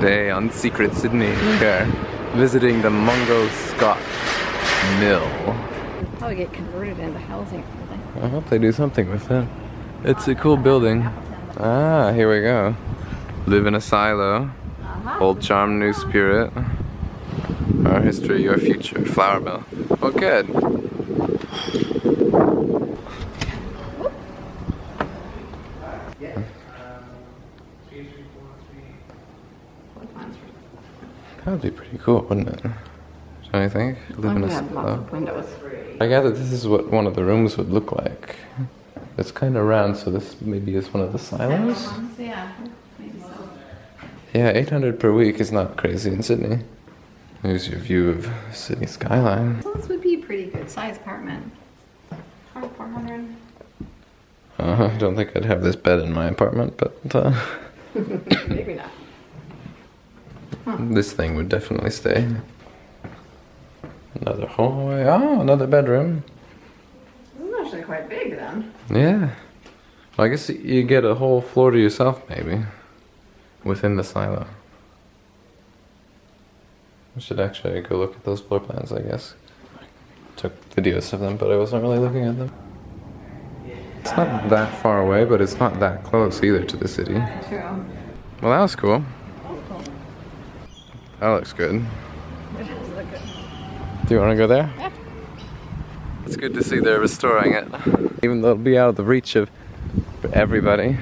Today on Secret Sydney, we are visiting the Mungo Scott mill. Probably get converted into housing. I hope they do something with it. It's a cool building. Ah, here we go. Live in a silo. Old charm, new spirit. Our history, your future. Flour mill. Oh, good. That would be pretty cool, wouldn't it? Don't you think? Live in a silo. I gather this is what one of the rooms would look like. It's kind of round, so this maybe is one of the silos? Yeah, maybe so. Yeah, 800 per week is not crazy in Sydney. Here's your view of Sydney skyline. So this would be a pretty good size apartment. 400. I don't think I'd have this bed in my apartment, but Maybe not. This thing would definitely stay. Another hallway. Oh, another bedroom. This is actually quite big then. Yeah. Well, I guess you get a whole floor to yourself, maybe. Within the silo. I should actually go look at those floor plans, I guess. I took videos of them, but I wasn't really looking at them. It's not that far away, but it's not that close either to the city. True. Well, that was cool. Oh, cool. That looks good. It does look good. Do you want to go there? Yeah. It's good to see they're restoring it. Even though it'll be out of the reach of everybody.